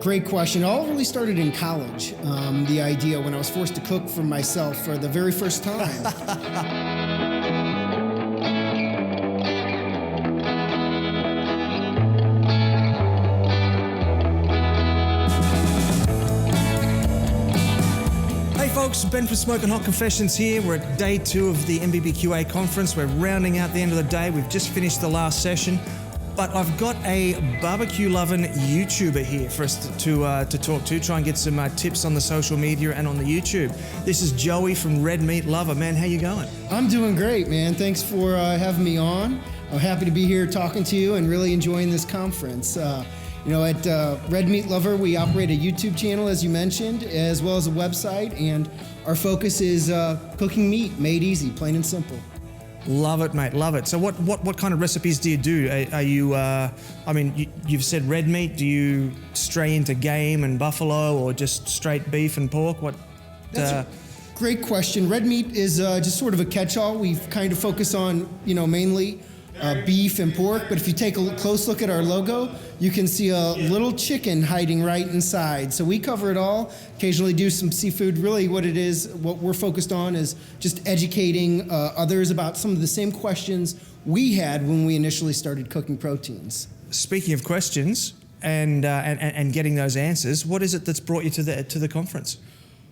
Great question. It all really started in college. The idea when I was forced to cook for myself for the very first time. Folks, Ben from Smoking Hot Confessions here. We're at day 2 of the MBBQA conference. We're rounding out the end of the day. We've just finished the last session, but I've got a barbecue-loving YouTuber here for us to talk to, try and get some tips on the social media and on the YouTube. This is Joey from Red Meat Lover. Man, how you going? I'm doing great, man. Thanks for having me on. I'm happy to be here talking to you and really enjoying this conference. At Red Meat Lover, we operate a YouTube channel, as you mentioned, as well as a website, and our focus is cooking meat made easy, plain and simple. Love it, mate. Love it. So what kind of recipes do you do? Are you, you've said red meat. Do you stray into game and buffalo or just straight beef and pork? That's a great question. Red meat is just sort of a catch-all. We've kind of focused on, mainly beef and pork, but if you take a close look at our logo, you can see a little chicken hiding right inside. So we cover it all, occasionally do some seafood. Really what we're focused on is just educating others about some of the same questions we had when we initially started cooking proteins. Speaking of questions and getting those answers, what is it that's brought you to the conference?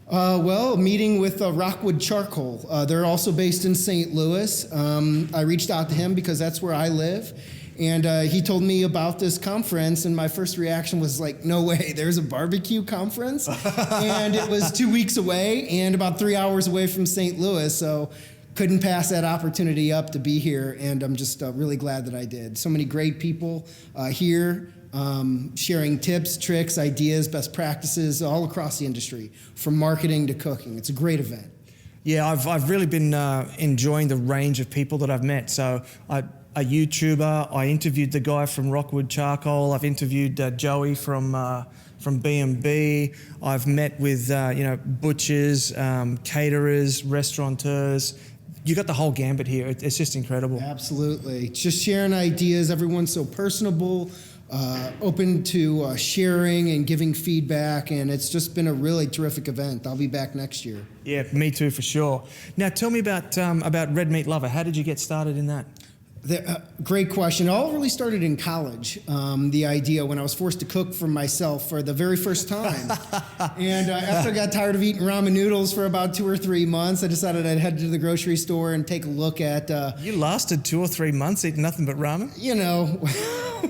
A meeting with Rockwood Charcoal. They're also based in St. Louis. I reached out to him because that's where I live. And he told me about this conference, and my first reaction was like, no way, there's a barbecue conference? And it was 2 weeks away and about 3 hours away from St. Louis, so couldn't pass that opportunity up to be here, and I'm just really glad that I did. So many great people here. Sharing tips, tricks, ideas, best practices all across the industry, from marketing to cooking. It's a great event. Yeah, I've really been enjoying the range of people that I've met. So a YouTuber, I interviewed the guy from Rockwood Charcoal, I've interviewed Joey from B&B, I've met with butchers, caterers, restaurateurs. You got the whole gambit here. It's just incredible. Absolutely. Just sharing ideas. Everyone's so personable. Open to sharing and giving feedback, and it's just been a really terrific event. I'll be back next year. Yeah, me too, for sure. Now, tell me about Red Meat Lover. How did you get started in that? Great question. It all really started in college, the idea when I was forced to cook for myself for the very first time. And after I got tired of eating ramen noodles for about 2 or 3 months, I decided I'd head to the grocery store and take a look at... You lasted 2 or 3 months eating nothing but ramen?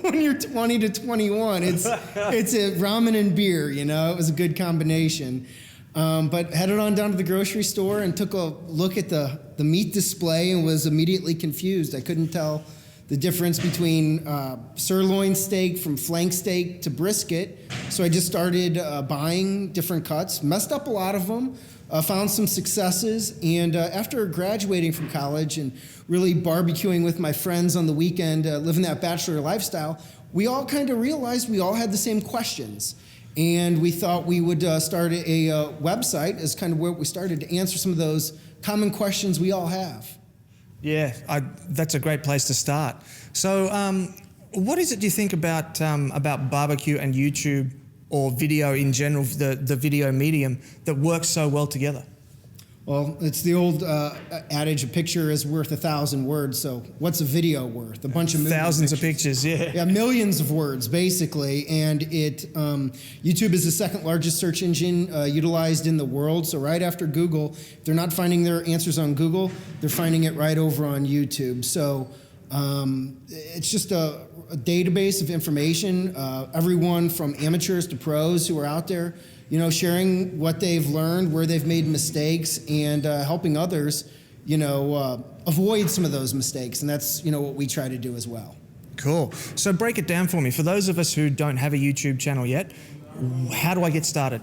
When you're 20 to 21, it's a ramen and beer, it was a good combination. But headed on down to the grocery store and took a look at the meat display and was immediately confused. I couldn't tell the difference between sirloin steak from flank steak to brisket. So I just started buying different cuts, messed up a lot of them, found some successes, and after graduating from college and really barbecuing with my friends on the weekend, living that bachelor lifestyle, we all kind of realized we all had the same questions. And we thought we would start a website as kind of where we started to answer some of those common questions we all have. Yeah, that's a great place to start. So what is it do you think about barbecue and YouTube or video in general, the video medium, that works so well together? Well, it's the old adage, a picture is worth 1,000 words, so what's a video worth? A bunch of thousands of pictures, yeah. Yeah, millions of words, basically, and YouTube is the second largest search engine utilized in the world, so right after Google, if they're not finding their answers on Google, they're finding it right over on YouTube. So it's just a database of information, everyone from amateurs to pros who are out there, sharing what they've learned, where they've made mistakes, and helping others, avoid some of those mistakes. And that's, what we try to do as well. Cool. So break it down for me. For those of us who don't have a YouTube channel yet, how do I get started?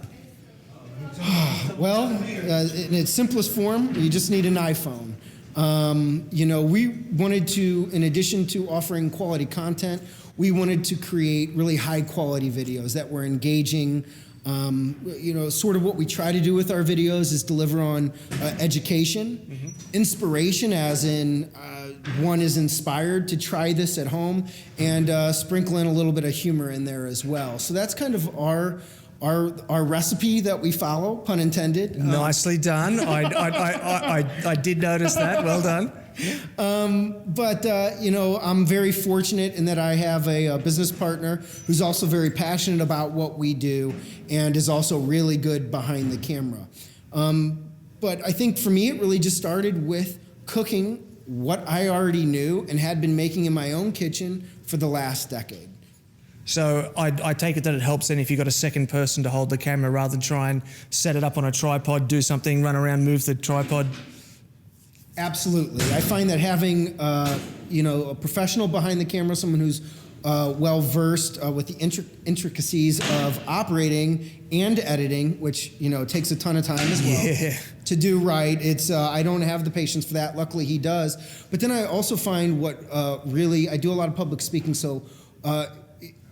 Well, in its simplest form, you just need an iPhone. We wanted to, in addition to offering quality content, we wanted to create really high quality videos that were engaging, Sort of what we try to do with our videos is deliver on education, inspiration, as in one is inspired to try this at home, and sprinkle in a little bit of humor in there as well. So that's kind of our recipe that we follow, pun intended. Nicely done. I did notice that. Well done. I'm very fortunate in that I have a business partner who's also very passionate about what we do and is also really good behind the camera. But I think for me, it really just started with cooking what I already knew and had been making in my own kitchen for the last decade. So I take it that it helps then if you've got a second person to hold the camera rather than try and set it up on a tripod, do something, run around, move the tripod. Absolutely. I find that having a professional behind the camera, someone who's well-versed with the intricacies of operating and editing, which, takes a ton of time as well to do right. I don't have the patience for that. Luckily, he does. But then I also find I do a lot of public speaking, so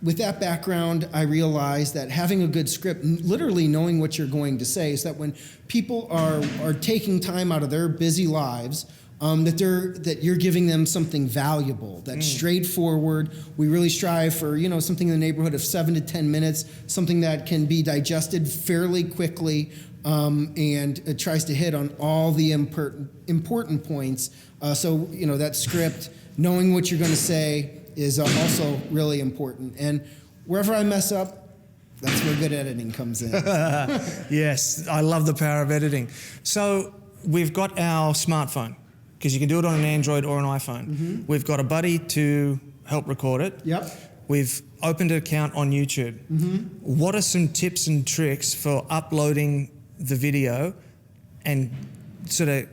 with that background, I realized that having a good script, literally knowing what you're going to say, is that when people are taking time out of their busy lives, that you're giving them something valuable, that's straightforward. We really strive for something in the neighborhood of 7 to 10 minutes, something that can be digested fairly quickly, and it tries to hit on all the important points. So that script, knowing what you're going to say, is also really important. And wherever I mess up, that's where good editing comes in. Yes, I love the power of editing. So we've got our smartphone, because you can do it on an Android or an iPhone. We've got a buddy to help record it. Yep. We've opened an account on YouTube. What are some tips and tricks for uploading the video and sort of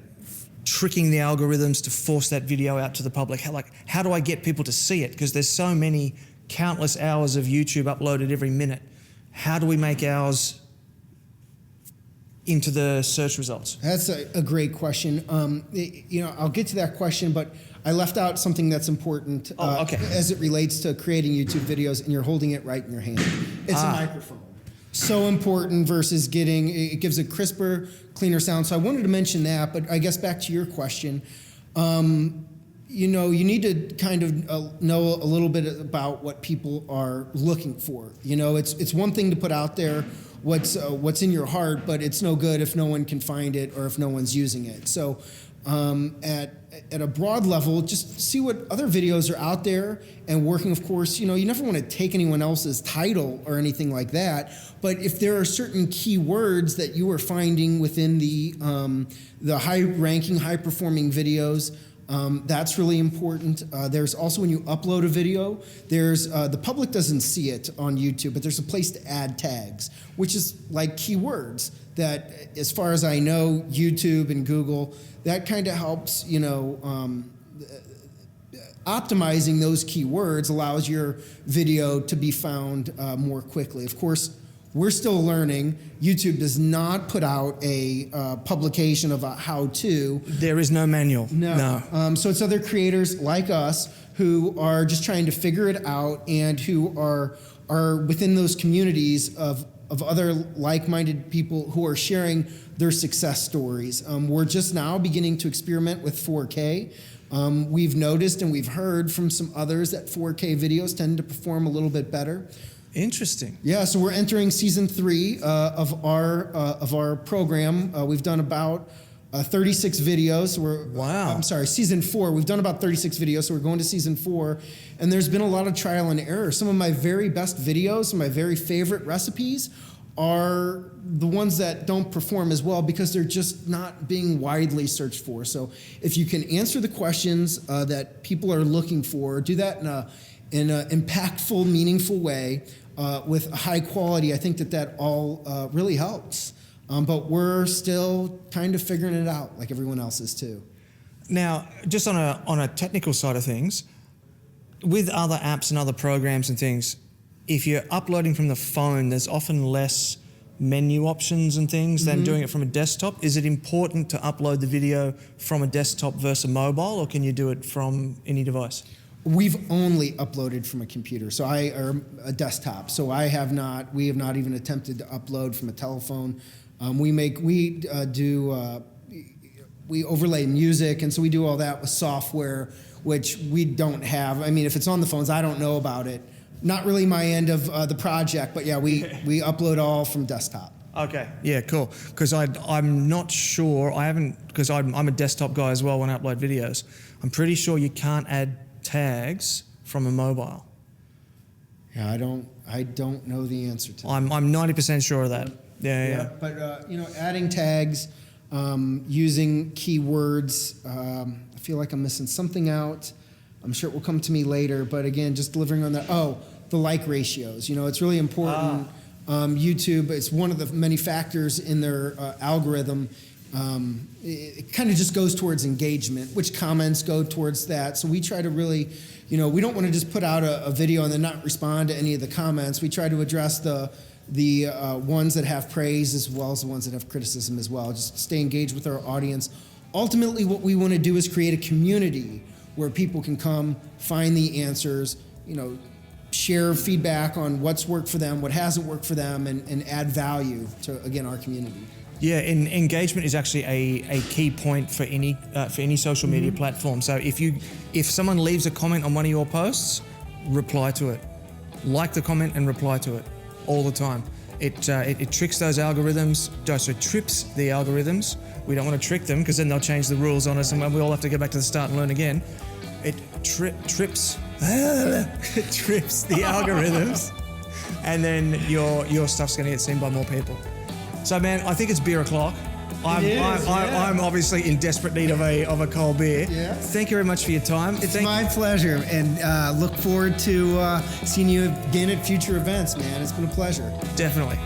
tricking the algorithms to force that video out to the public? How do I get people to see it? Because there's so many countless hours of YouTube uploaded every minute. How do we make ours into the search results? That's a great question. I'll get to that question, but I left out something that's important as it relates to creating YouTube videos, and you're holding it right in your hand. It's a microphone. So important versus it gives a crisper, cleaner sound. So I wanted to mention that, but I guess back to your question, you need to kind of know a little bit about what people are looking for. It's one thing to put out there what's in your heart, but it's no good if no one can find it or if no one's using it. So at a broad level, just see what other videos are out there and working. Of course, you never want to take anyone else's title or anything like that. But if there are certain keywords that you are finding within the high-ranking, high-performing videos, that's really important. There's also, when you upload a video, there's the public doesn't see it on YouTube, but there's a place to add tags, which is like keywords that, as far as I know, YouTube and Google, that kind of helps, optimizing those keywords allows your video to be found more quickly. Of course, we're still learning. YouTube does not put out a publication of a how-to. There is no manual. No. So it's other creators like us who are just trying to figure it out and who are within those communities of other like-minded people who are sharing their success stories. We're just now beginning to experiment with 4K. We've noticed and we've heard from some others that 4K videos tend to perform a little bit better. Interesting. Yeah, so we're entering season 3 of our program. We've done about 36 videos. Wow. I'm sorry, season 4. We've done about 36 videos, so we're going to season 4. And there's been a lot of trial and error. Some of my very best videos, some of my very favorite recipes are the ones that don't perform as well because they're just not being widely searched for. So if you can answer the questions that people are looking for, do that in an impactful, meaningful way with high quality, I think that all really helps. But we're still kind of figuring it out like everyone else is too. Now, just on a technical side of things, with other apps and other programs and things, if you're uploading from the phone, there's often less menu options and things than doing it from a desktop. Is it important to upload the video from a desktop versus a mobile, or can you do it from any device? We've only uploaded from a computer, or a desktop. So we have not even attempted to upload from a telephone. We overlay music, and so we do all that with software, which we don't have. I mean, if it's on the phones, I don't know about it. Not really my end of the project, but yeah, we upload all from desktop. Okay. Yeah, cool. Because I'm not sure. I haven't, because I'm a desktop guy as well when I upload videos. I'm pretty sure you can't add tags from a mobile. Yeah, I don't know the answer to that. I'm 90% sure of that. Yeah. But adding tags, using keywords. I feel like I'm missing something out. I'm sure it will come to me later. But again, just delivering on that. Oh, the like ratios. It's really important. YouTube, it's one of the many factors in their algorithm. It kind of just goes towards engagement, which comments go towards that. So we try to really, we don't want to just put out a video and then not respond to any of the comments. We try to address the ones that have praise as well as the ones that have criticism as well. Just stay engaged with our audience. Ultimately, what we want to do is create a community where people can come, find the answers, share feedback on what's worked for them, what hasn't worked for them, and add value to, again, our community. Yeah, and engagement is actually a key point for any social media platform. So if someone leaves a comment on one of your posts, reply to it. Like the comment and reply to it all the time. It tricks those algorithms, so it trips the algorithms. We don't want to trick them because then they'll change the rules on us and we all have to go back to the start and learn again. It trips it trips the algorithms, and then your stuff's going to get seen by more people. So, man, I think it's beer o'clock. I'm obviously in desperate need of a cold beer. Yeah. Thank you very much for your time. It's my pleasure, and look forward to seeing you again at future events, man. It's been a pleasure. Definitely.